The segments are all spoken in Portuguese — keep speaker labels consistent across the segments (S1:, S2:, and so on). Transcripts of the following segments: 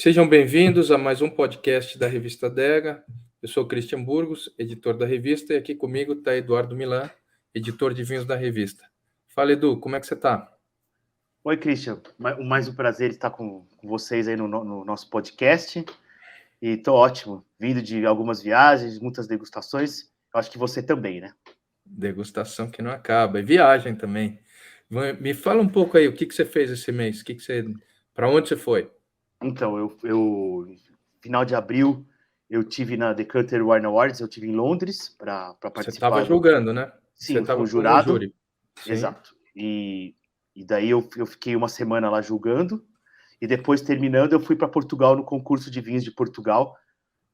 S1: Sejam bem-vindos a mais um podcast da Revista Adega. Eu sou Christian Burgos, editor da revista, e aqui comigo está Eduardo Milan, editor de vinhos da revista. Fala, Edu, como é que você está?
S2: Oi, Christian. Mais um prazer estar com vocês aí no nosso podcast. E estou ótimo, vindo de algumas viagens, muitas degustações. Eu acho que você também, né?
S1: Degustação que não acaba, e viagem também. Me fala um pouco aí, o que você fez esse mês? Para onde você foi?
S2: Então, final de abril, eu tive na Decanter Wine Awards, eu tive em Londres para
S1: Você estava
S2: participar.
S1: julgando, né? Você
S2: Sim, fui
S1: estava
S2: um
S1: como
S2: jurado.
S1: júri. Sim.
S2: Exato. E daí eu fiquei uma semana lá julgando, e depois, terminando, eu fui para Portugal no concurso de vinhos de Portugal,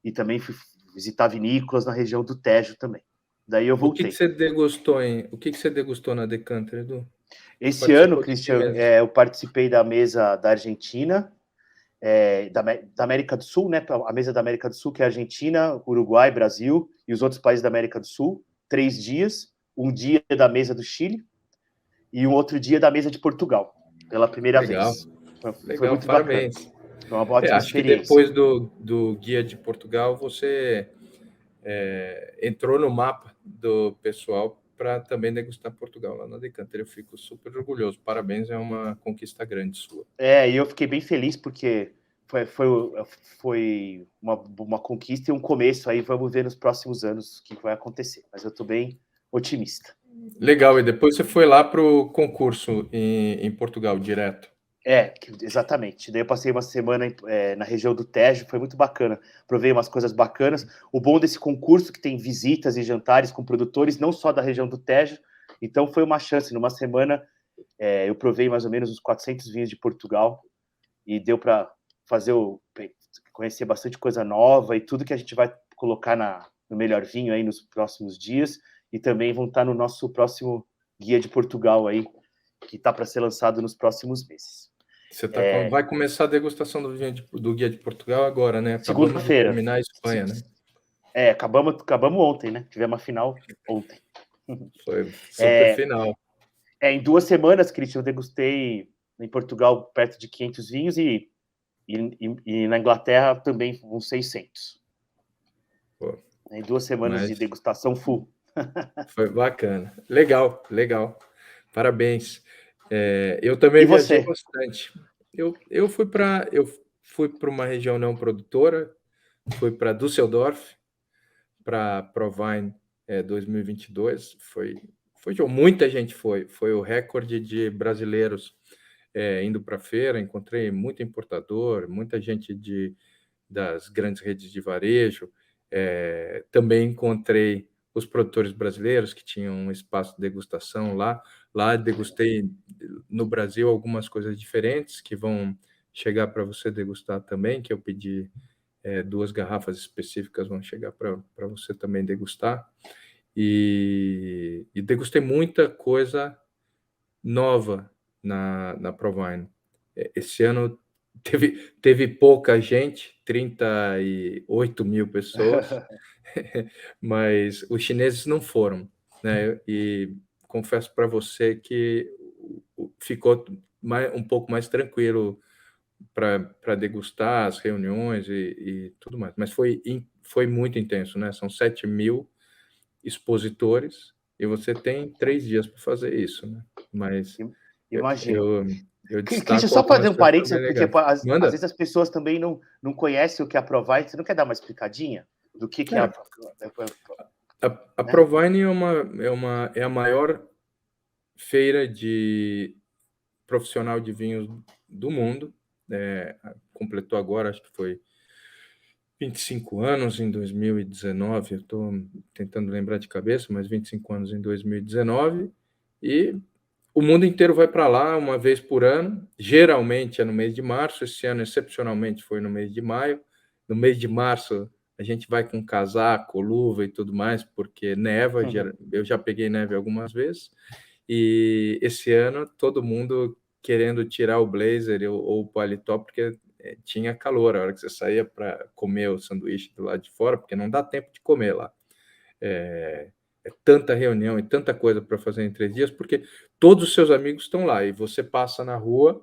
S2: e também fui visitar vinícolas na região do Tejo também. Daí eu voltei.
S1: O que você degustou na Decanter, Edu?
S2: Esse ano, Christian, eu participei da mesa da Argentina, da América do Sul, né? A mesa da América do Sul, que é Argentina, Uruguai, Brasil e os outros países da América do Sul. 3 dias, um dia da mesa do Chile e um outro dia da mesa de Portugal, pela primeira vez. Foi muito
S1: Parabéns.
S2: bacana. Foi uma ótima
S1: Acho que
S2: experiência.
S1: depois do Guia de Portugal, você entrou no mapa do pessoal para também degustar Portugal lá na Decanter. Eu fico super orgulhoso. Parabéns, é uma conquista grande sua.
S2: E eu fiquei bem feliz porque foi uma conquista e um começo aí. Vamos ver nos próximos anos o que vai acontecer. Mas eu estou bem otimista.
S1: Legal, e depois você foi lá para o concurso em Portugal, direto.
S2: Exatamente. Daí eu passei uma semana na região do Tejo, foi muito bacana. Provei umas coisas bacanas. O bom desse concurso é que tem visitas e jantares com produtores, não só da região do Tejo. Então foi uma chance. Numa semana eu provei mais ou menos uns 400 vinhos de Portugal e deu para conhecer bastante coisa nova e tudo que a gente vai colocar no Melhor Vinho aí nos próximos dias. E também vão estar no nosso próximo Guia de Portugal aí, que está para ser lançado nos próximos meses.
S1: Você vai começar a degustação do Guia de Portugal agora, né? Acabamos de
S2: Segunda-feira.
S1: terminar a Espanha, né?
S2: Acabamos ontem, né? Tivemos a final ontem.
S1: Foi super final.
S2: Em 2 semanas, Christian, eu degustei em Portugal perto de 500 vinhos e na Inglaterra também uns 600.
S1: Pô,
S2: em 2 semanas de degustação full.
S1: Foi bacana. Legal. Parabéns. Eu também viajei bastante. Eu fui para uma região não produtora, fui para Düsseldorf, para Provine 2022. Muita gente foi o recorde de brasileiros indo para a feira. Encontrei muito importador, muita gente das grandes redes de varejo. Também encontrei os produtores brasileiros que tinham um espaço de degustação lá. Lá degustei no Brasil algumas coisas diferentes que vão chegar para você degustar também, que eu pedi 2 garrafas específicas, vão chegar para você também degustar. E degustei muita coisa nova na Provine. Esse ano teve pouca gente, 38 mil pessoas, mas os chineses não foram, né? E confesso para você que ficou um pouco mais tranquilo para degustar as reuniões e tudo mais. Mas foi muito intenso, né? São 7 mil expositores e você tem 3 dias para fazer isso, né? Mas
S2: Imagino.
S1: eu
S2: Christian, só fazer um parênteses, porque às
S1: Manda.
S2: vezes as pessoas também não conhecem o que é a Provine. Você não quer dar uma explicadinha do que é
S1: a Provine é a maior feira de profissional de vinhos do mundo. Completou agora, acho que foi 25 anos em 2019. Eu estou tentando lembrar de cabeça, mas 25 anos em 2019. E o mundo inteiro vai para lá uma vez por ano. Geralmente é no mês de março. Esse ano, excepcionalmente, foi no mês de maio. No mês de março, a gente vai com casaco, luva e tudo mais, porque neva. Eu já peguei neve algumas vezes. E esse ano, todo mundo querendo tirar o blazer ou o paletó, porque tinha calor a hora que você saía para comer o sanduíche do lado de fora, porque não dá tempo de comer lá. É tanta reunião e tanta coisa para fazer em 3 dias, porque todos os seus amigos estão lá e você passa na rua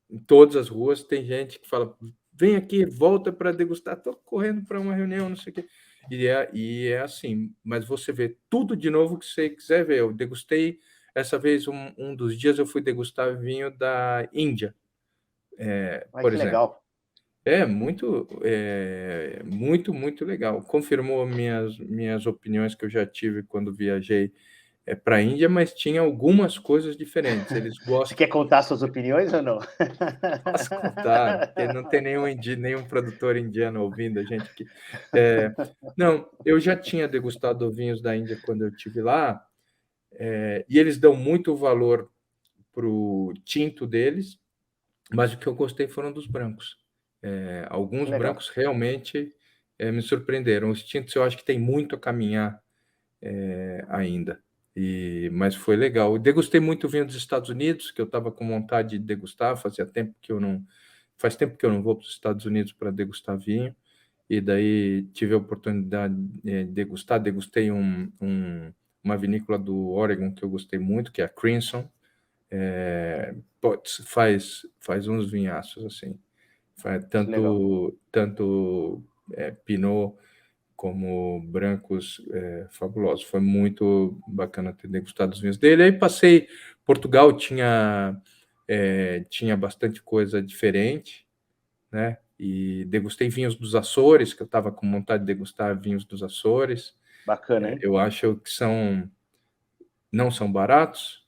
S1: em todas as ruas tem gente que fala, vem aqui, volta para degustar, estou correndo para uma reunião, não sei o quê. E é assim, mas você vê tudo de novo que você quiser ver. Eu degustei, essa vez, um dos dias eu fui degustar vinho da Índia,
S2: Ai,
S1: por
S2: que
S1: exemplo.
S2: legal.
S1: Muito, muito legal. Confirmou minhas opiniões que eu já tive quando viajei para a Índia, mas tinha algumas coisas diferentes. Eles
S2: Você
S1: gostam.
S2: quer contar suas opiniões ou não?
S1: Posso contar, porque não tem nenhum produtor indiano ouvindo a gente aqui. Não, eu já tinha degustado vinhos da Índia quando eu estive lá, e eles dão muito valor para o tinto deles, mas o que eu gostei foram dos brancos.
S2: Que
S1: Alguns
S2: legal.
S1: brancos realmente me surpreenderam. Os tintos eu acho que tem muito a caminhar ainda. Mas foi legal. Eu degustei muito vinho dos Estados Unidos, que eu estava com vontade de degustar, faz tempo que eu não vou para os Estados Unidos para degustar vinho, e daí tive a oportunidade de degustar. Degustei uma vinícola do Oregon que eu gostei muito, que é a Crimson. Faz uns vinhaços assim. Faz
S2: Que legal.
S1: tanto Pinot como brancos fabulosos. Foi muito bacana ter degustado os vinhos dele. Aí passei, Portugal tinha bastante coisa diferente, né? E degustei vinhos dos Açores, que eu estava com vontade de degustar vinhos dos Açores.
S2: Bacana, hein?
S1: Eu acho que não são baratos,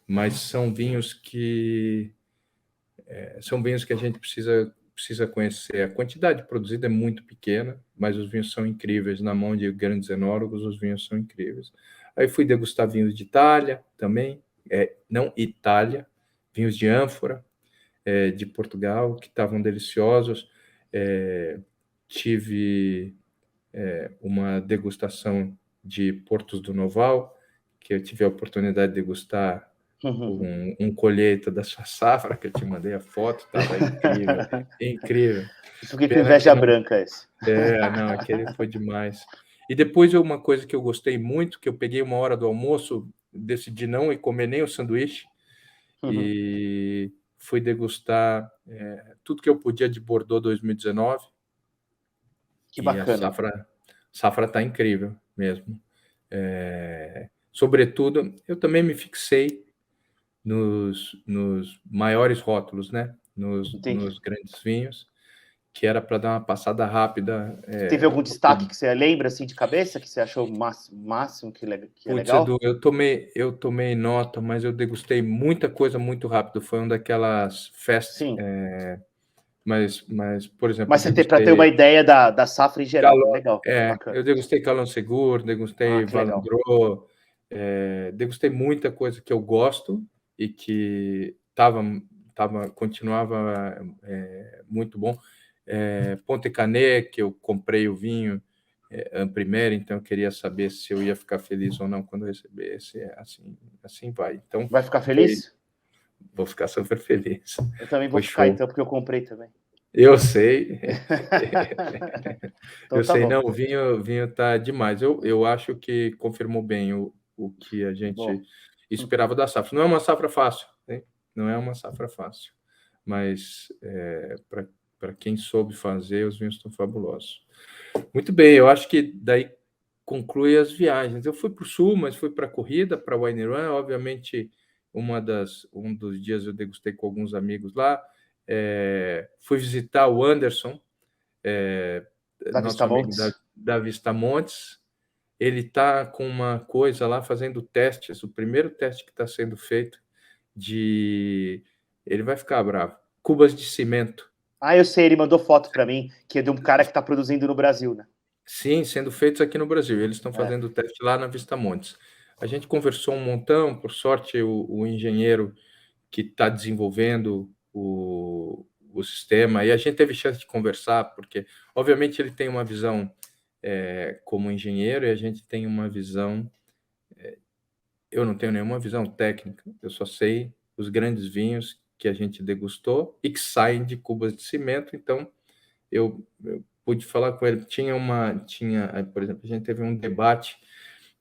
S1: mas são vinhos que a gente precisa conhecer. A quantidade produzida é muito pequena, mas os vinhos são incríveis. Na mão de grandes enólogos, os vinhos são incríveis. Aí fui degustar vinhos de Itália também, não Itália, vinhos de ânfora, de Portugal, que estavam deliciosos. Tive uma degustação de Portos do Noval, que eu tive a oportunidade de degustar um colheita da sua safra, que eu te mandei a foto, estava incrível, incrível.
S2: Fiquei com
S1: Pena que
S2: inveja
S1: não.
S2: branca esse.
S1: Não, aquele foi demais. E depois uma coisa que eu gostei muito, que eu peguei uma hora do almoço, decidi não ir comer nem o sanduíche, e fui degustar tudo que eu podia de Bordeaux 2019,
S2: Que
S1: e a
S2: bacana.
S1: safra está incrível mesmo. Sobretudo, eu também me fixei nos maiores rótulos, né?
S2: Entendi.
S1: Nos grandes vinhos, que era para dar uma passada rápida.
S2: Teve algum destaque que você lembra assim de cabeça que você achou máximo que é
S1: Putz,
S2: legal?
S1: Edu, eu tomei nota, mas eu degustei muita coisa muito rápido. Foi uma daquelas festas.
S2: Sim.
S1: Mas, por exemplo,
S2: Mas para ter uma ideia da safra em geral.
S1: Calon,
S2: Legal, bacana.
S1: eu degustei Calon Segur, degustei
S2: Que legal.
S1: Valandro, degustei muita coisa que eu gosto e que continuava muito bom. Ponte Canet, que eu comprei o vinho en primeiro, então eu queria saber se eu ia ficar feliz ou não quando eu recebesse. Assim vai. Então,
S2: Vai ficar feliz?
S1: vou ficar super feliz.
S2: Eu também vou
S1: Foi
S2: ficar
S1: show.
S2: então, porque eu comprei também.
S1: Eu sei.
S2: Então
S1: Eu
S2: tá
S1: sei,
S2: bom.
S1: não, o vinho tá demais. Eu acho que confirmou bem o que a
S2: Que bom.
S1: gente esperava da safra. Não é uma safra fácil, né? Não é uma safra fácil, mas para quem soube fazer, os vinhos estão fabulosos. Muito bem, eu acho que daí conclui as viagens. Eu fui para o sul, mas fui para a corrida, para o Wine Run. Obviamente, um dos dias eu degustei com alguns amigos lá. Fui visitar o Anderson,
S2: Da
S1: nosso
S2: Vista
S1: amigo
S2: Montes.
S1: da Vista Montes. Ele está com uma coisa lá fazendo testes, o primeiro teste que está sendo feito ele vai ficar bravo, cubas de cimento.
S2: Eu sei, ele mandou foto para mim, que é de um cara que está produzindo no Brasil, né?
S1: Sim, sendo feitos aqui no Brasil. Eles estão fazendo o teste lá na Vista Montes. A gente conversou um montão, por sorte, o engenheiro que está desenvolvendo o sistema, e a gente teve chance de conversar, porque, obviamente, ele tem uma visão como engenheiro, e a gente tem uma visão. Eu não tenho nenhuma visão técnica, eu só sei os grandes vinhos que a gente degustou e que saem de cubas de cimento, então eu pude falar com ele. Por exemplo, a gente teve um debate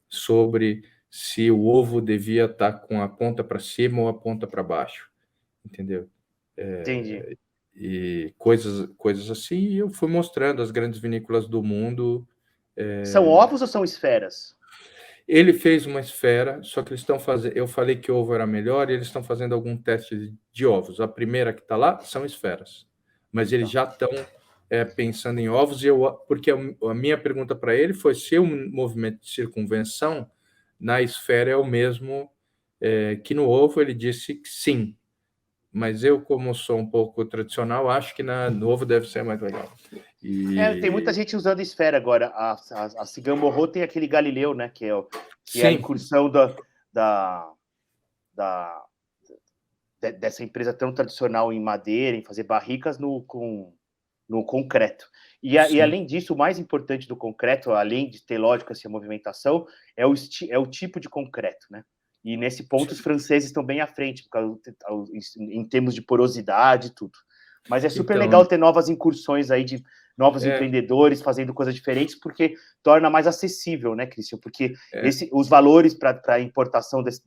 S1: sobre se o ovo devia estar com a ponta para cima ou a ponta para baixo, entendeu?
S2: Entendi.
S1: E coisas assim, e eu fui mostrando as grandes vinícolas do mundo.
S2: São ovos ou são esferas?
S1: Ele fez uma esfera, só que eles estão fazendo. Eu falei que ovo era melhor e eles estão fazendo algum teste de ovos. A primeira que está lá são esferas, mas eles
S2: Tá.
S1: já estão pensando em ovos. Porque a minha pergunta para ele foi se o movimento de circunvenção na esfera é o mesmo que no ovo. Ele disse que sim, mas eu, como sou um pouco tradicional, acho que no ovo deve ser mais legal.
S2: Tem muita gente usando esfera agora. A Cigamorro tem aquele Galileu, né? Que é a incursão dessa empresa tão tradicional em madeira, em fazer barricas no concreto. E além disso, o mais importante do concreto, além de ter lógica assim, a movimentação, é o tipo de concreto, né? E nesse ponto os franceses estão bem à frente, em termos de porosidade e tudo. Mas é super legal ter novas incursões aí de novos empreendedores fazendo coisas diferentes, porque torna mais acessível, né, Christian? Porque os valores para a importação desses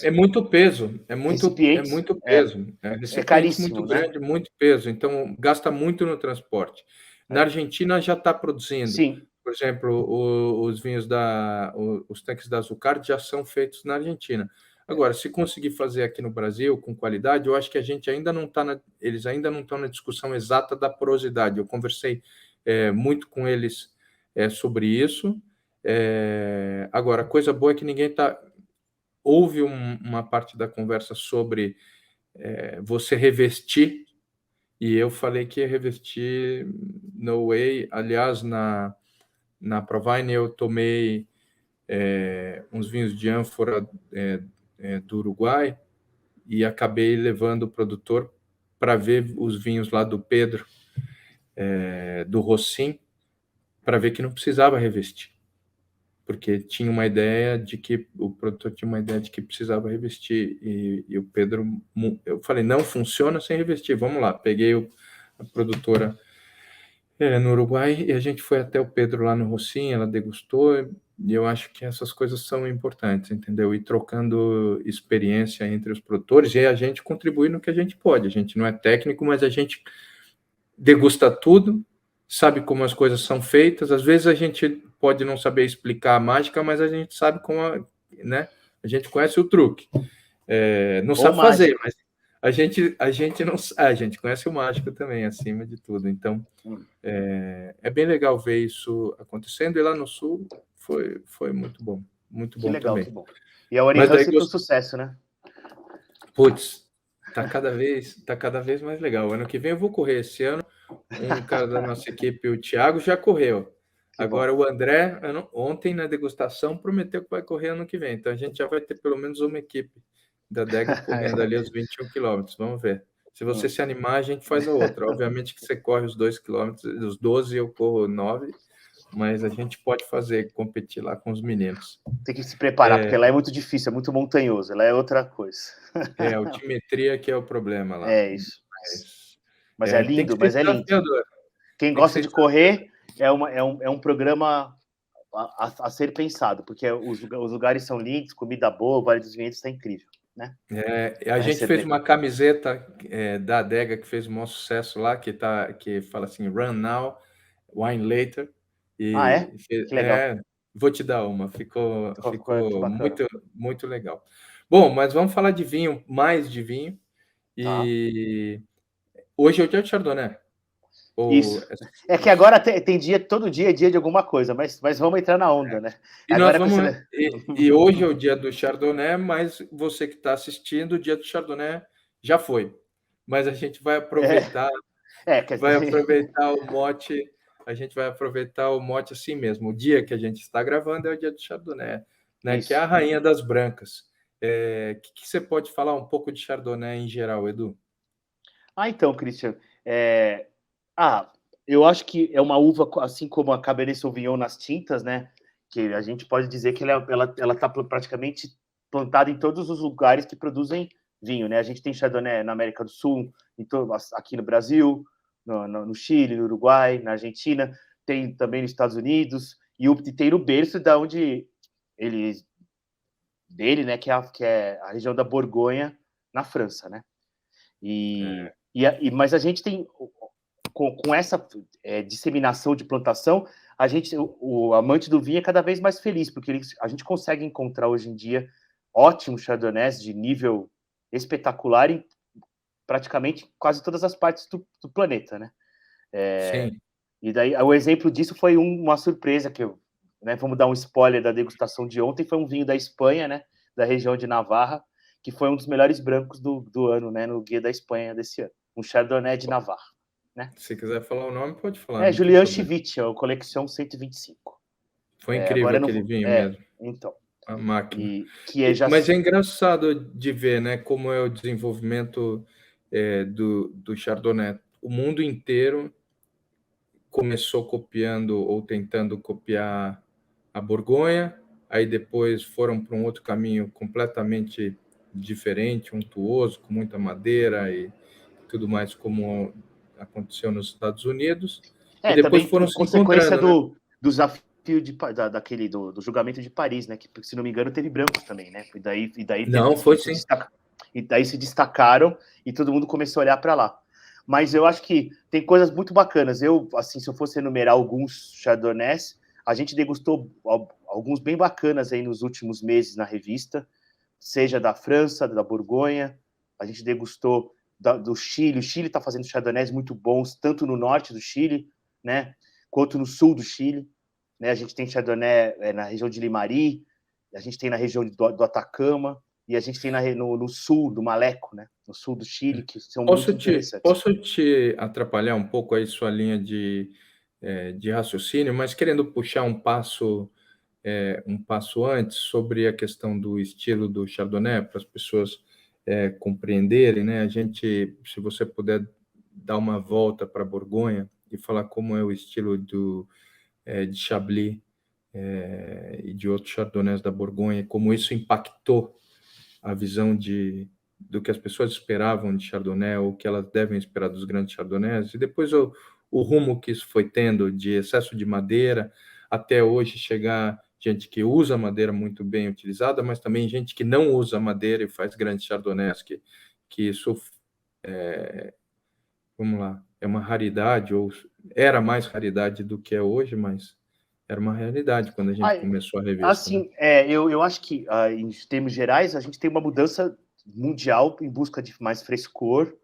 S1: é muito peso, é muito peso.
S2: É caríssimo,
S1: muito grande, muito peso, então gasta muito no transporte. Na Argentina já está produzindo.
S2: Sim.
S1: Por exemplo, os vinhos os tanques da Azucardi já são feitos na Argentina. Agora, se conseguir fazer aqui no Brasil com qualidade, eu acho que a gente ainda não está eles ainda não estão na discussão exata da porosidade. Eu conversei muito com eles sobre isso. Agora, a coisa boa é que ninguém está. Houve uma parte da conversa sobre você revestir, e eu falei que ia revestir no way. Aliás, na Provine eu tomei uns vinhos de ânfora do Uruguai e acabei levando o produtor para ver os vinhos lá do Pedro, do Rossim, para ver que não precisava revestir, porque tinha uma ideia de que o produtor tinha uma ideia de que precisava revestir, e o Pedro, eu falei, não funciona sem revestir, vamos lá. Peguei a produtora no Uruguai e a gente foi até o Pedro lá no Rossim, ela degustou, e eu acho que essas coisas são importantes, entendeu? E trocando experiência entre os produtores, e a gente contribui no que a gente pode. A gente não é técnico, mas a gente degusta tudo, sabe como as coisas são feitas. Às vezes a gente pode não saber explicar a mágica, mas a gente sabe né? A gente conhece o truque. Não sabe fazer, mas a gente não, a gente conhece o mágico também, acima de tudo. Então, é bem legal ver isso acontecendo. E lá no Sul foi muito bom. Muito bom
S2: legal,
S1: também.
S2: que bom. E a Warren Hussey foi um sucesso, né?
S1: Putz, tá cada vez mais legal. Ano que vem eu vou correr. Esse ano, um cara da nossa equipe, o Thiago, já correu. Agora o André, ontem na degustação, prometeu que vai correr ano que vem. Então a gente já vai ter pelo menos uma equipe da Dega correndo ali os 21 quilômetros. Vamos ver. Se você se animar, a gente faz a outra. Obviamente que você corre os 2 quilômetros, os 12 eu corro 9, mas a gente pode competir lá com os meninos.
S2: Tem que se preparar, porque lá é muito difícil, é muito montanhoso, lá é outra coisa.
S1: A altimetria que é o problema lá.
S2: É isso. Mas é lindo,
S1: mas é lindo.
S2: Quem gosta de correr é um programa a ser pensado, porque os lugares são lindos, comida boa, o Vale dos Vinhedos está incrível, né?
S1: A gente fez uma camiseta da Adega que fez um maior sucesso lá, que fala assim, Run Now, Wine Later.
S2: Que legal.
S1: Vou te dar uma, ficou muito, muito legal. Bom, mas vamos falar de vinho, mais de vinho. E hoje é o dia de Chardonnay.
S2: Isso. É que agora tem dia, todo dia é dia de alguma coisa, mas vamos entrar na onda, né?
S1: E hoje é o dia do Chardonnay, mas você que está assistindo, o dia do Chardonnay já foi. Mas a gente vai aproveitar, aproveitar o mote, a gente vai aproveitar o mote assim mesmo. O dia que a gente está gravando é o dia do Chardonnay, né? Que é a rainha das brancas. Que você pode falar um pouco de Chardonnay em geral, Edu?
S2: Então, Christian, eu acho que é uma uva, assim como a Cabernet Sauvignon nas tintas, né? Que a gente pode dizer que ela está praticamente plantada em todos os lugares que produzem vinho, né? A gente tem Chardonnay na América do Sul, aqui no Brasil, no Chile, no Uruguai, na Argentina, tem também nos Estados Unidos, e tem no berço da onde dele, né? Que é a região da Borgonha, na França, né? Mas a gente tem, com essa disseminação de plantação, o amante do vinho é cada vez mais feliz, porque a gente consegue encontrar hoje em dia ótimos chardonnays de nível espetacular em praticamente quase todas as partes do planeta, né?
S1: Sim.
S2: E daí o exemplo disso foi uma surpresa que eu, né, vamos dar um spoiler da degustação de ontem, foi um vinho da Espanha, né, da região de Navarra, que foi um dos melhores brancos do ano, né, no Guia da Espanha desse ano, um Chardonnay de Navarra, né?
S1: Se quiser falar o nome, pode falar, não tem
S2: Julian
S1: problema.
S2: Chivit, a coleção 125.
S1: Foi incrível
S2: Agora
S1: aquele
S2: não,
S1: vinho mesmo.
S2: então.
S1: A máquina.
S2: Mas
S1: é engraçado de ver, né, como é o desenvolvimento do Chardonnay. O mundo inteiro começou copiando ou tentando copiar a Borgonha, aí depois foram para um outro caminho completamente diferente, untuoso, com muita madeira e tudo mais, como aconteceu nos Estados Unidos, e depois
S2: também
S1: foram
S2: por
S1: se
S2: consequência
S1: encontrando,
S2: do desafio do julgamento de Paris, né? Que, se não me engano, teve brancos também, né? E daí
S1: Não, foi sim.
S2: E daí se destacaram e todo mundo começou a olhar para lá. Mas eu acho que tem coisas muito bacanas. Assim, se eu fosse enumerar alguns chardonnays, a gente degustou alguns bem bacanas aí nos últimos meses na revista, seja da França, da Borgonha, a gente degustou do Chile. O Chile está fazendo chardonnays muito bons, tanto no norte do Chile, né, quanto no sul do Chile. Né? A gente tem chardonnay na região de Limari, a gente tem na região do Atacama, e a gente tem no sul do Maleco, né, no sul do Chile, que são muito interessantes.
S1: Posso te atrapalhar um pouco aí sua linha de raciocínio, mas querendo puxar um passo antes sobre a questão do estilo do Chardonnay, para as pessoas compreenderem, né? A gente, se você puder dar uma volta para a Borgonha e falar como é o estilo de Chablis e de outros Chardonnays da Borgonha, como isso impactou a visão do que as pessoas esperavam de Chardonnay, ou que elas devem esperar dos grandes Chardonnays, e depois o rumo que isso foi tendo de excesso de madeira, até hoje chegar gente que usa madeira muito bem utilizada, mas também gente que não usa madeira e faz grandes Chardonnays, que isso, vamos lá, é uma raridade, ou era mais raridade do que é hoje, mas era uma realidade quando a gente começou a revista.
S2: Assim,
S1: né?
S2: eu acho que, em termos gerais, a gente tem uma mudança mundial em busca de mais frescor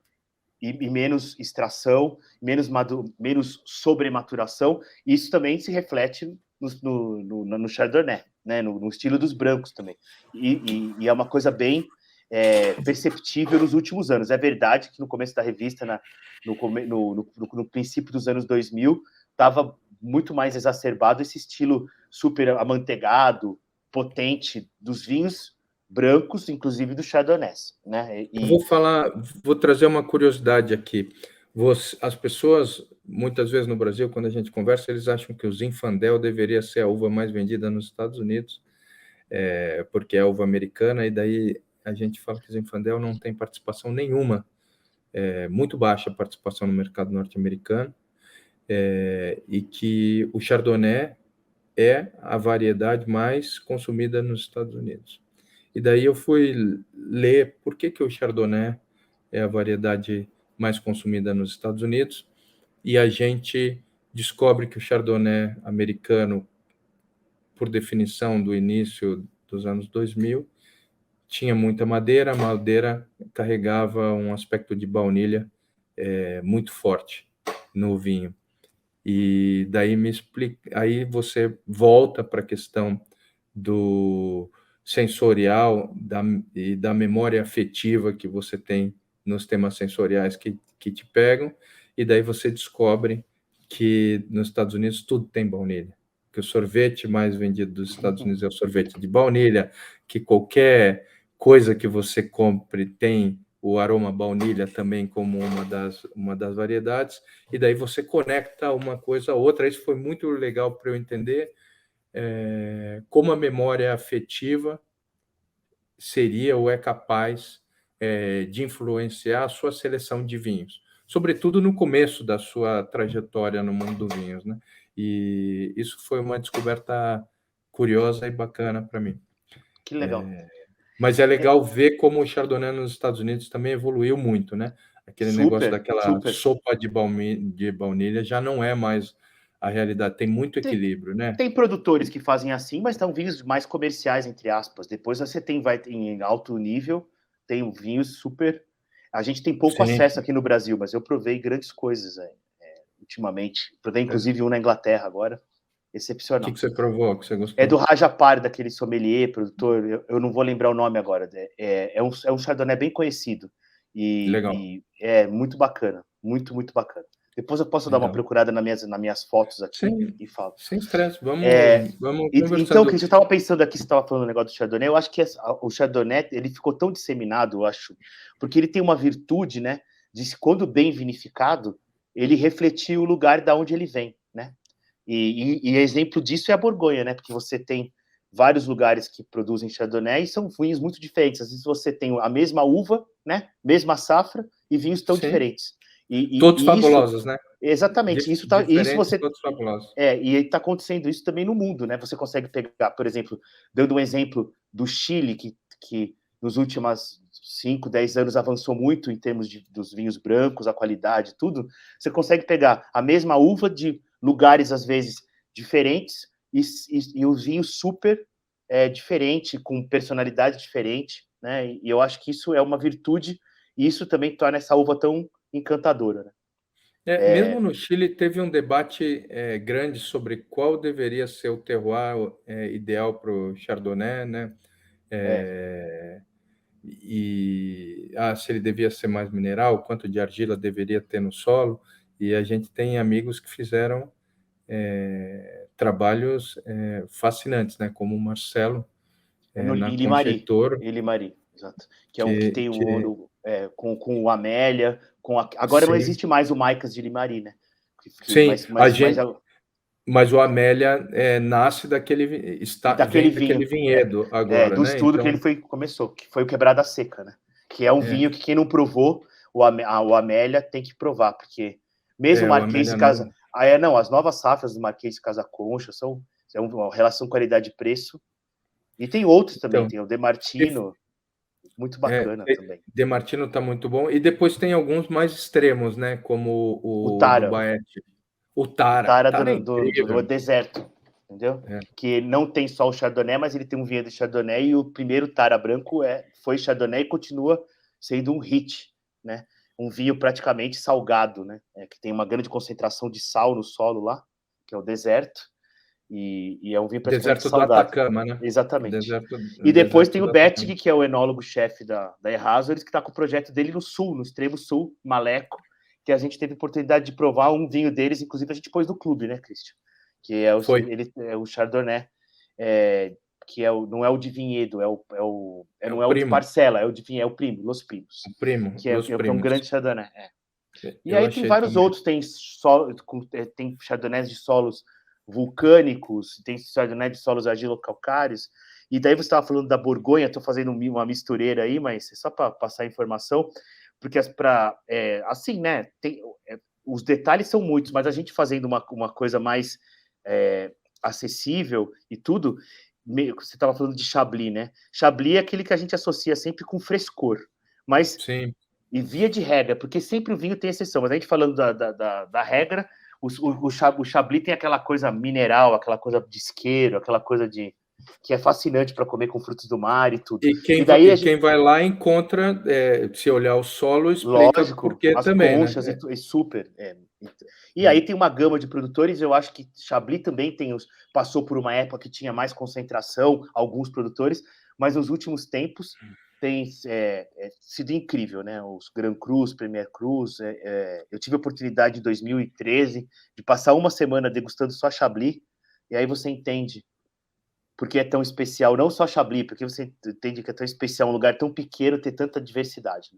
S2: e menos extração, menos sobrematuração. E isso também se reflete no Chardonnay, né? No estilo dos brancos também. E é uma coisa bem perceptível nos últimos anos. É verdade que no começo da revista, no princípio dos anos 2000, estava muito mais exacerbado esse estilo super amanteigado, potente dos vinhos brancos, inclusive do Chardonnay, né?
S1: Vou trazer uma curiosidade aqui. As pessoas, muitas vezes no Brasil, quando a gente conversa, eles acham que o Zinfandel deveria ser a uva mais vendida nos Estados Unidos, porque é a uva americana, e daí a gente fala que o Zinfandel não tem participação nenhuma, muito baixa a participação no mercado norte-americano, e que o Chardonnay é a variedade mais consumida nos Estados Unidos. E daí eu fui ler por que o Chardonnay é a variedade mais consumida nos Estados Unidos, e a gente descobre que o Chardonnay americano, por definição do início dos anos 2000, tinha muita madeira, a madeira carregava um aspecto de baunilha muito forte no vinho. E daí aí você volta para a questão do sensorial e da memória afetiva que você tem nos temas sensoriais que te pegam, e daí você descobre que nos Estados Unidos tudo tem baunilha, que o sorvete mais vendido dos Estados Unidos é o sorvete de baunilha, que qualquer coisa que você compre tem o aroma baunilha também como uma das variedades, e daí você conecta uma coisa a outra. Isso foi muito legal para eu entender como a memória afetiva seria ou é capaz de influenciar a sua seleção de vinhos, sobretudo no começo da sua trajetória no mundo dos vinhos, né? E isso foi uma descoberta curiosa e bacana para mim.
S2: Que legal.
S1: Mas é legal ver como o Chardonnay nos Estados Unidos também evoluiu muito, né? aquele negócio daquela sopa de baunilha já não é mais a realidade, tem muito equilíbrio, né?
S2: Tem produtores que fazem assim, mas são vinhos mais comerciais, entre aspas. Depois você vai em alto nível, tem vinhos super... A gente tem pouco acesso aqui no Brasil, mas eu provei grandes coisas ultimamente. Provei, inclusive, um na Inglaterra agora. Excepcional.
S1: O que você provou, que você gostou?
S2: É do Rajapar, daquele sommelier, produtor, eu não vou lembrar o nome agora. É um Chardonnay bem conhecido.
S1: Legal.
S2: E é muito bacana. Muito, muito bacana. Depois eu posso dar uma procurada nas minhas fotos aqui e falo.
S1: Sem estresse, vamos conversando.
S2: Então, Cristian, eu estava pensando aqui, você estava falando o negócio do Chardonnay, eu acho que o Chardonnay, ele ficou tão disseminado, eu acho, porque ele tem uma virtude, né, de quando bem vinificado, ele refletir o lugar da onde ele vem, né? E exemplo disso é a Borgonha, né? Porque você tem vários lugares que produzem Chardonnay e são vinhos muito diferentes. Às vezes você tem a mesma uva, né? Mesma safra e vinhos tão diferentes.
S1: Todos fabulosos, né?
S2: Exatamente. Isso você
S1: todos fabulosos.
S2: E está acontecendo isso também no mundo, né? Você consegue pegar, por exemplo, dando um exemplo do Chile, que nos últimos 5, 10 anos avançou muito em termos dos vinhos brancos, a qualidade, tudo. Você consegue pegar a mesma uva de lugares, às vezes, diferentes e os vinhos super diferente, com personalidade diferente, né? E eu acho que isso é uma virtude e isso também torna essa uva tão encantadora, né?
S1: Mesmo no Chile teve um debate grande sobre qual deveria ser o terroir ideal para o Chardonnay, né? Se ele devia ser mais mineral, quanto de argila deveria ter no solo, e a gente tem amigos que fizeram trabalhos fascinantes, né? Como o Marcelo na Confeitor.
S2: Ilimari, exato. Que é um que tem o ouro com o Amélia, agora não existe mais o Maicas de Ilimari, né?
S1: Mas o Amélia nasce daquele vinhedo agora,
S2: do
S1: né?
S2: estudo que ele começou, que foi o Quebrada Seca, né? Que é um vinho que quem não provou, o Amélia tem que provar, porque mesmo o Marquês de Casa... as novas safras do Marquês de Casa Concha são uma relação qualidade-preço. E tem outros também, tem o De Martino, muito bacana também.
S1: De Martino tá muito bom. E depois tem alguns mais extremos, né? Como o
S2: Tara.
S1: do Baete. O Tara
S2: do deserto, entendeu? Que não tem só o Chardonnay, mas ele tem um vinho de Chardonnay e o primeiro Tara branco foi Chardonnay e continua sendo um hit, né? Um vinho praticamente salgado, né? Que tem uma grande concentração de sal no solo lá, que é o deserto. E é um vinho praticamente
S1: deserto
S2: salgado.
S1: Do Atacama, né?
S2: Exatamente. E depois tem o Bettig, que é o enólogo-chefe da Errázuriz, que está com o projeto dele no sul, no extremo sul, Maleco, que a gente teve a oportunidade de provar um vinho deles, inclusive a gente pôs no clube, né, Cristian? Que é o Chardonnay, que não é o de vinhedo, não é o de parcela, é o de vinhedo, é o primo, Los Primos.
S1: O primo,
S2: que é um grande Chardonnay. E aí tem vários
S1: também.
S2: outros, tem Chardonnays de solos vulcânicos, tem Chardonnay de solos argilocalcários, e daí você estava falando da Borgonha, estou fazendo uma mistureira aí, mas é só para passar a informação, porque assim, né, os detalhes são muitos, mas a gente fazendo uma coisa mais acessível e tudo, você estava falando de Chablis, né? Chablis é aquele que a gente associa sempre com frescor, mas...
S1: Sim.
S2: E via de regra, porque sempre o vinho tem exceção, mas a gente falando da regra, o Chablis tem aquela coisa mineral, aquela coisa de isqueiro, aquela coisa que é fascinante para comer com frutos do mar e tudo.
S1: E quem vai lá encontra, se olhar o solo, explica por que também,
S2: conchas, né? E super. E aí tem uma gama de produtores, eu acho que Chablis também passou por uma época que tinha mais concentração, alguns produtores, mas nos últimos tempos tem sido incrível, né? Os Grand Crus, Premier Crus. Eu tive a oportunidade em 2013 de passar uma semana degustando só Chablis, e aí você entende porque é tão especial, não só Chablis, porque você entende que é tão especial um lugar tão pequeno ter tanta diversidade.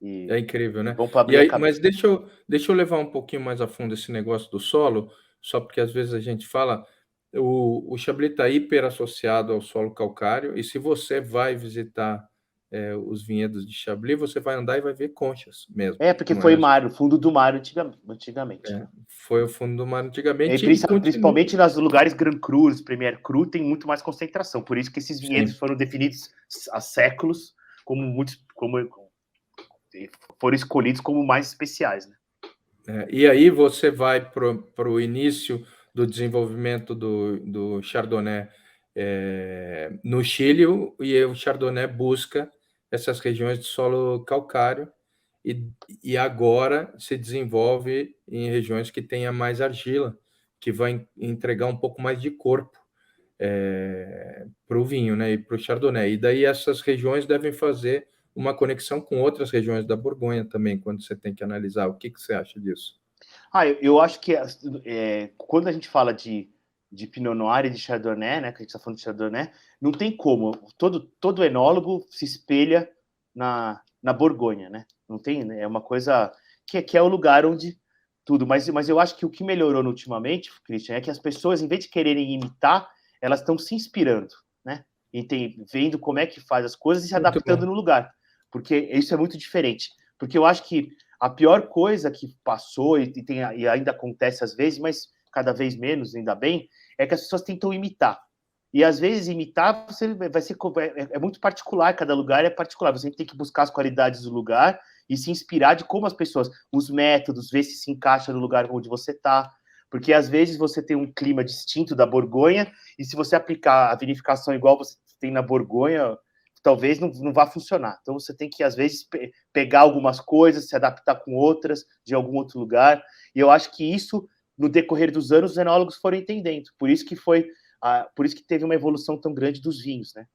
S2: Né?
S1: É incrível, né?
S2: Bom para abrir a cabeça.
S1: Mas deixa eu levar um pouquinho mais a fundo esse negócio do solo, só porque às vezes a gente fala, o Chablis está hiper associado ao solo calcário, e se você vai visitar os vinhedos de Chablis, você vai andar e vai ver conchas mesmo.
S2: Porque foi o fundo do mar antigamente.
S1: Foi o fundo do mar antigamente.
S2: Principalmente nos lugares Grand Cru, Premier Cru, tem muito mais concentração. Por isso que esses vinhedos foram definidos há séculos como foram escolhidos como mais especiais, né?
S1: E aí você vai para o início do desenvolvimento do Chardonnay no Chile, e o Chardonnay busca essas regiões de solo calcário, e agora se desenvolve em regiões que tenha mais argila, que vai entregar um pouco mais de corpo para o vinho, né, e para o Chardonnay. E daí essas regiões devem fazer uma conexão com outras regiões da Borgonha também, quando você tem que analisar. O que você acha disso?
S2: Eu acho que quando a gente fala de Pinot Noir e de Chardonnay, né, que a gente está falando de Chardonnay, não tem como. Todo enólogo se espelha na Borgonha, né? Não tem, né? É uma coisa que é o lugar onde tudo. Mas eu acho que o que melhorou ultimamente, Christian, é que as pessoas, em vez de quererem imitar, elas estão se inspirando, né? E vendo como é que faz as coisas e se
S1: Muito
S2: adaptando
S1: bom.
S2: no lugar. Porque isso é muito diferente. Porque eu acho que a pior coisa que passou e ainda acontece às vezes, mas cada vez menos, ainda bem, é que as pessoas tentam imitar. E às vezes imitar é muito particular, cada lugar é particular. Você tem que buscar as qualidades do lugar e se inspirar de como as pessoas, os métodos, ver se encaixa no lugar onde você está. Porque às vezes você tem um clima distinto da Borgonha, e se você aplicar a vinificação igual você tem na Borgonha, talvez não vá funcionar. Então você tem que, às vezes, pegar algumas coisas, se adaptar com outras de algum outro lugar. E eu acho que isso, no decorrer dos anos, os enólogos foram entendendo. Por isso que teve uma evolução tão grande dos vinhos, né?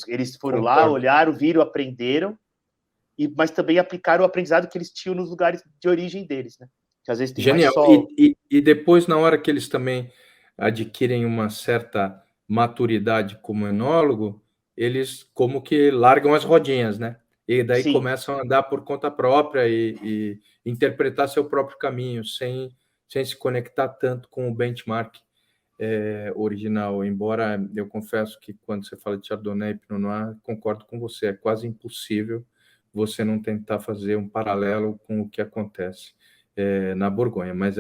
S2: Eles foram lá,
S1: Concordo.
S2: olharam, viram, aprenderam, mas também aplicaram o aprendizado que eles tinham nos lugares de origem deles, né? Que às vezes tem mais
S1: Genial.
S2: sol.
S1: E depois, na hora que eles também adquirem uma certa maturidade como enólogo, eles como que largam as rodinhas, né? E daí
S2: Sim.
S1: começam a andar por conta própria e interpretar seu próprio caminho, sem se conectar tanto com o benchmark original. Embora eu confesso que quando você fala de Chardonnay e Pinot Noir, concordo com você, é quase impossível você não tentar fazer um paralelo com o que acontece na Borgonha, mas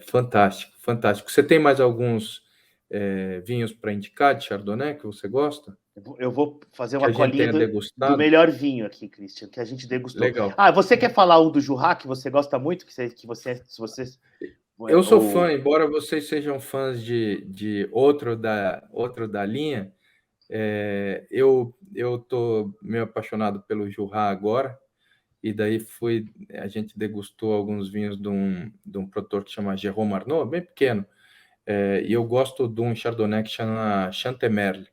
S1: fantástico, fantástico. Você tem mais alguns vinhos para indicar de Chardonnay que você gosta?
S2: Eu vou fazer
S1: Que
S2: uma
S1: a gente
S2: colinha
S1: tenha
S2: do
S1: degustado?
S2: melhor vinho aqui, Christian, que a gente degustou.
S1: Legal.
S2: Você quer falar um do Jurá que você gosta muito, se você
S1: Eu sou fã,
S2: ou
S1: embora vocês sejam fãs de outro da linha, eu estou meio apaixonado pelo Jurá agora, e daí a gente degustou alguns vinhos de um produtor que chama Jérôme Arnaud, bem pequeno, e eu gosto de um Chardonnay que chama Chantemerle.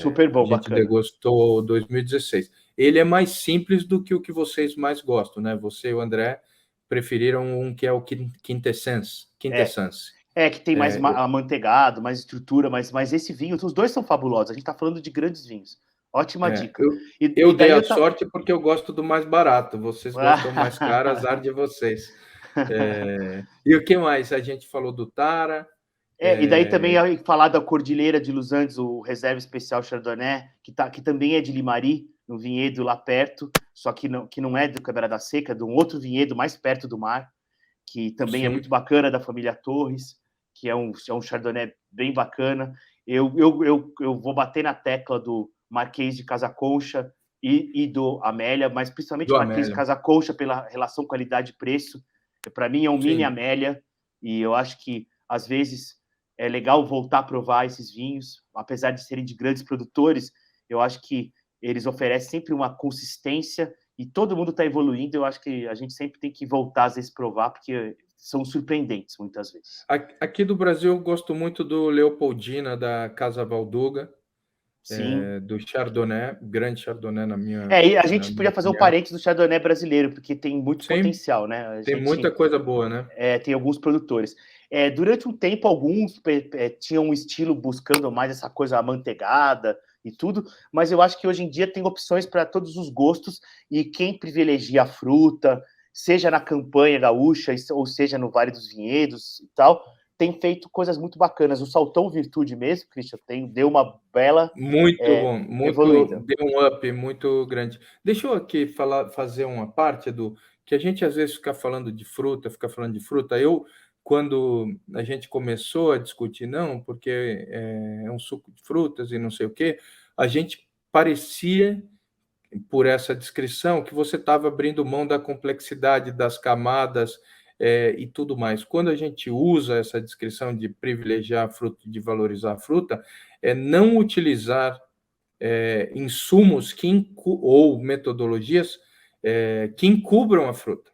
S2: super
S1: A
S2: bom,
S1: gente
S2: bacana.
S1: degustou 2016. Ele é mais simples do que o que vocês mais gostam, né? Você e o André preferiram um que é o Quintessence.
S2: É,
S1: Quintessence.
S2: que tem mais amanteigado, mais estrutura, mas esse vinho, os dois são fabulosos. A gente está falando de grandes vinhos. Ótima dica.
S1: Eu
S2: E
S1: dei
S2: daí
S1: a
S2: eu tá.
S1: sorte porque eu gosto do mais barato. Vocês gostam mais caro, azar de vocês. E o que mais? A gente falou do Tara.
S2: E daí também falar da Cordilheira de Los Andes, o Reserva Especial Chardonnay, que também é de Limari, no vinhedo lá perto, só que não é do Quebrada Seca, de um outro vinhedo mais perto do mar, que também é
S1: Sim.
S2: muito bacana, da família Torres, que é um Chardonnay bem bacana. Eu vou bater na tecla do Marquês de Casa Concha e do Amélia, mas principalmente
S1: Do
S2: o Marquês de
S1: Amélia.
S2: Casa Concha pela relação qualidade-preço. Para mim é um mini
S1: Sim.
S2: Amélia, e eu acho que às vezes é legal voltar a provar esses vinhos, apesar de serem de grandes produtores. Eu acho que eles oferecem sempre uma consistência e todo mundo está evoluindo. Eu acho que a gente sempre tem que voltar às vezes provar, porque são surpreendentes muitas vezes.
S1: Aqui do Brasil, eu gosto muito do Leopoldina, da Casa Valduga,
S2: Sim.
S1: do Chardonnay, grande Chardonnay
S2: E a
S1: na
S2: gente
S1: minha
S2: podia fazer um
S1: opinião.
S2: parênteses do Chardonnay brasileiro, porque tem muito
S1: Sim,
S2: potencial, né? A
S1: tem muita
S2: gente
S1: coisa boa, né?
S2: tem alguns produtores. Durante um tempo, alguns tinham um estilo buscando mais essa coisa amanteigada e tudo, mas eu acho que hoje em dia tem opções para todos os gostos, e quem privilegia a fruta, seja na campanha gaúcha, ou seja no Vale dos Vinhedos e tal, tem feito coisas muito bacanas. O Saltão Virtude mesmo, Christian, deu uma bela
S1: Muito bom,
S2: evoluída.
S1: deu um up muito grande. Deixa eu aqui fazer uma parte, Edu, que a gente às vezes fica falando de fruta, quando a gente começou a discutir, não, porque é um suco de frutas e não sei o quê, a gente parecia por essa descrição que você estava abrindo mão da complexidade das camadas e tudo mais. Quando a gente usa essa descrição de privilegiar a fruta, de valorizar a fruta, é não utilizar insumos ou metodologias que encubram a fruta.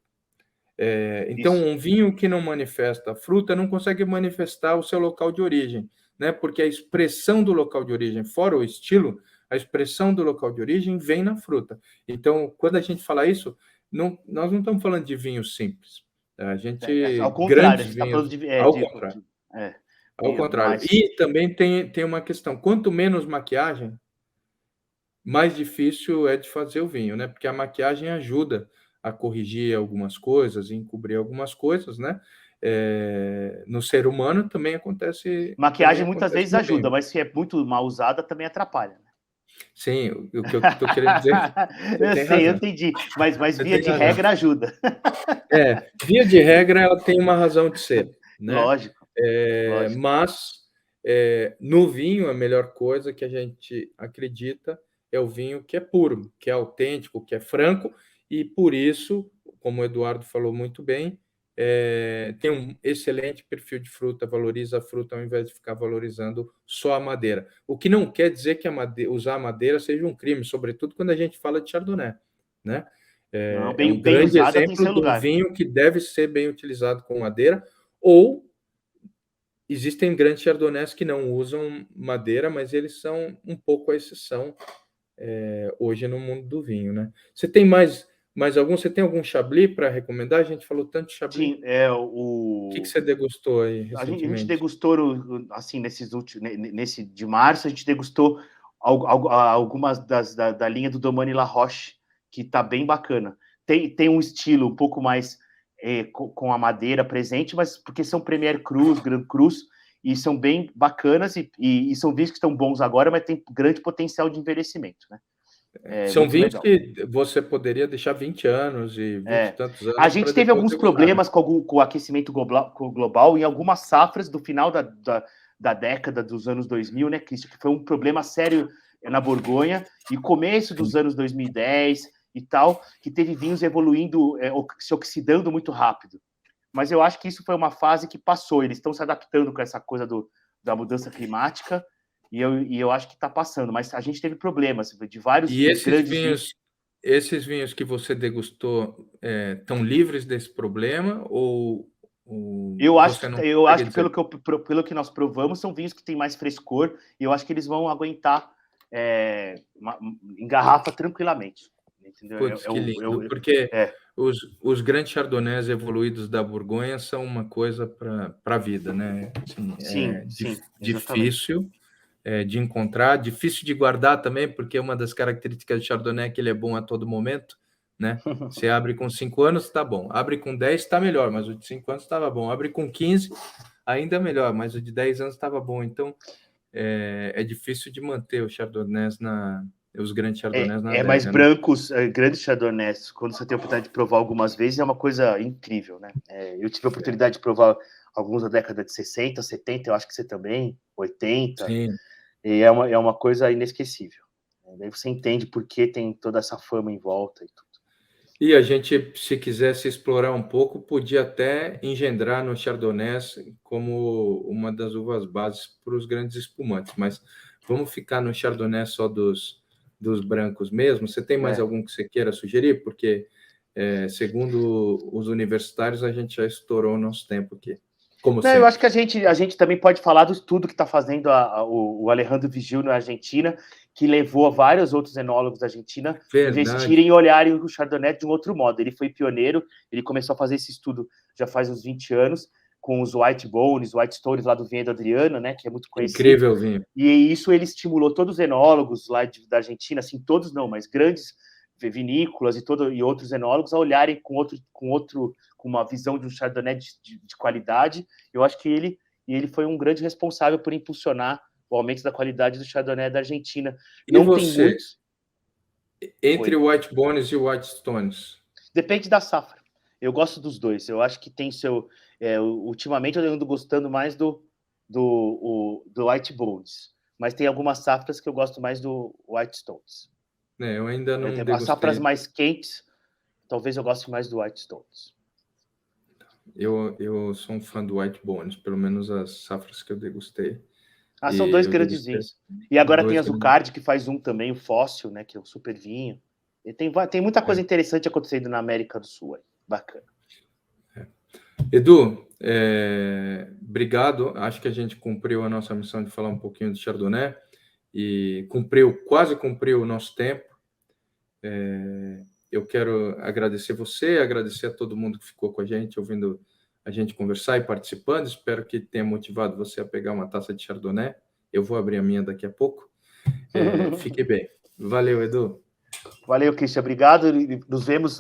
S1: Então, um vinho que não manifesta a fruta não consegue manifestar o seu local de origem, né? Porque a expressão do local de origem, fora o estilo, a expressão do local de origem vem na fruta. Então, quando a gente fala isso, nós não estamos falando de vinho simples. A gente
S2: ao contrário,
S1: grandes
S2: a gente está
S1: vinhos,
S2: falando
S1: ao contrário. Ao contrário.
S2: Mas...
S1: E também tem uma questão: quanto menos maquiagem, mais difícil é de fazer o vinho, né? Porque a maquiagem ajuda a corrigir algumas coisas, encobrir algumas coisas, né? No ser humano também acontece.
S2: Maquiagem muitas vezes ajuda, mas se é muito mal usada também atrapalha. Né?
S1: Sim, o que eu estou querendo dizer.
S2: Eu entendi, mas via de regra ajuda.
S1: Via de regra ela tem uma razão de ser, né?
S2: Lógico.
S1: Mas no vinho a melhor coisa que a gente acredita é o vinho que é puro, que é autêntico, que é franco, e por isso, como o Eduardo falou muito bem, tem um excelente perfil de fruta, valoriza a fruta ao invés de ficar valorizando só a madeira. O que não quer dizer que usar a madeira seja um crime, sobretudo quando a gente fala de Chardonnay, né?
S2: Não,
S1: É um grande exemplo de um vinho que deve ser bem utilizado com madeira, ou existem grandes chardonnays que não usam madeira, mas eles são um pouco a exceção hoje no mundo do vinho, né? Você tem mais algum? Você tem algum Chablis para recomendar? A gente falou tanto de Chablis.
S2: Sim,
S1: o que você degustou aí recentemente?
S2: A gente degustou, assim, nesse de março, a gente degustou algumas da linha do Domani La Roche, que está bem bacana. Tem um estilo um pouco mais com a madeira presente, mas porque são Premier Cruz, Grand Cruz, e são bem bacanas, e são vinhos que estão bons agora, mas tem grande potencial de envelhecimento, né?
S1: São vinhos legal. Que você poderia deixar 20 anos e 20 e tantos anos.
S2: A gente teve alguns problemas com o aquecimento global em algumas safras do final da década dos anos 2000, né, Cristian? Que foi um problema sério na Borgonha, e começo dos anos 2010 e tal, que teve vinhos evoluindo, se oxidando muito rápido. Mas eu acho que isso foi uma fase que passou. Eles estão se adaptando com essa coisa da mudança climática, e eu acho que está passando. Mas a gente teve problemas de vários grandes vinhos.
S1: Esses vinhos que você degustou estão livres desse problema ou
S2: eu acho que pelo que nós provamos são vinhos que têm mais frescor, e eu acho que eles vão aguentar em garrafa tranquilamente. Entendeu?
S1: Putz, que lindo, porque os grandes chardonnays evoluídos da Borgonha são uma coisa para a vida, né? Assim,
S2: sim,
S1: difícil de encontrar, difícil de guardar também, porque uma das características do Chardonnay é que ele é bom a todo momento, né? Você abre com 5 anos, está bom. Abre com 10, está melhor, mas o de 5 anos estava bom. Abre com 15, ainda melhor, mas o de 10 anos estava bom. Então, é difícil de manter os Chardonnays os grandes Chardonnays na adega,
S2: mas brancos, grandes Chardonnays, quando você tem a oportunidade de provar algumas vezes, é uma coisa incrível, né? Eu tive a oportunidade de provar alguns da década de 60, 70, eu acho que você também, 80.
S1: Sim.
S2: E é uma coisa inesquecível. Daí você entende por que tem toda essa fama em volta e tudo.
S1: E a gente, se quisesse explorar um pouco, podia até engendrar no Chardonnay como uma das uvas bases para os grandes espumantes, mas vamos ficar no Chardonnay só dos brancos mesmo. Você tem mais algum que você queira sugerir? Porque, segundo os universitários, a gente já estourou o nosso tempo aqui.
S2: Eu acho que a gente também pode falar do estudo que está fazendo o Alejandro Vigil na Argentina, que levou vários outros enólogos da Argentina a investirem e olharem o Chardonnay de um outro modo. Ele foi pioneiro, ele começou a fazer esse estudo já faz uns 20 anos, com os White Bones, White Stones lá do Vinhedo Adriano, né, que é muito conhecido.
S1: Incrível vinho.
S2: E isso ele estimulou todos os enólogos lá da Argentina, assim, todos não, mas grandes vinícolas e outros enólogos a olharem com uma visão de um Chardonnay de qualidade. Eu acho que ele foi um grande responsável por impulsionar o aumento da qualidade do Chardonnay da Argentina.
S1: Não tem muitos. Entre o White Bones e o White Stones?
S2: Depende da safra. Eu gosto dos dois. Eu acho que tem seu... ultimamente eu ando gostando mais do White Bones, mas tem algumas safras que eu gosto mais do White Stones.
S1: Eu ainda não degustei.
S2: As safras mais quentes, talvez eu goste mais do White Stones.
S1: Eu sou um fã do White Bones, pelo menos as safras que eu degustei.
S2: São dois grandezinhos. E agora tem a Zuccardi, que faz um também, o Fóssil, né? Que é o super vinho. E tem muita coisa interessante acontecendo na América do Sul. Bacana.
S1: Edu, obrigado. Acho que a gente cumpriu a nossa missão de falar um pouquinho de Chardonnay e quase cumpriu o nosso tempo. Eu quero agradecer você, agradecer a todo mundo que ficou com a gente, ouvindo a gente conversar e participando. Espero que tenha motivado você a pegar uma taça de Chardonnay. Eu vou abrir a minha daqui a pouco. Fique bem. Valeu, Edu.
S2: Valeu, Christian. Obrigado. Nos vemos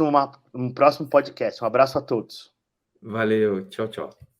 S2: num próximo podcast. Um abraço a todos.
S1: Valeu. Tchau, tchau.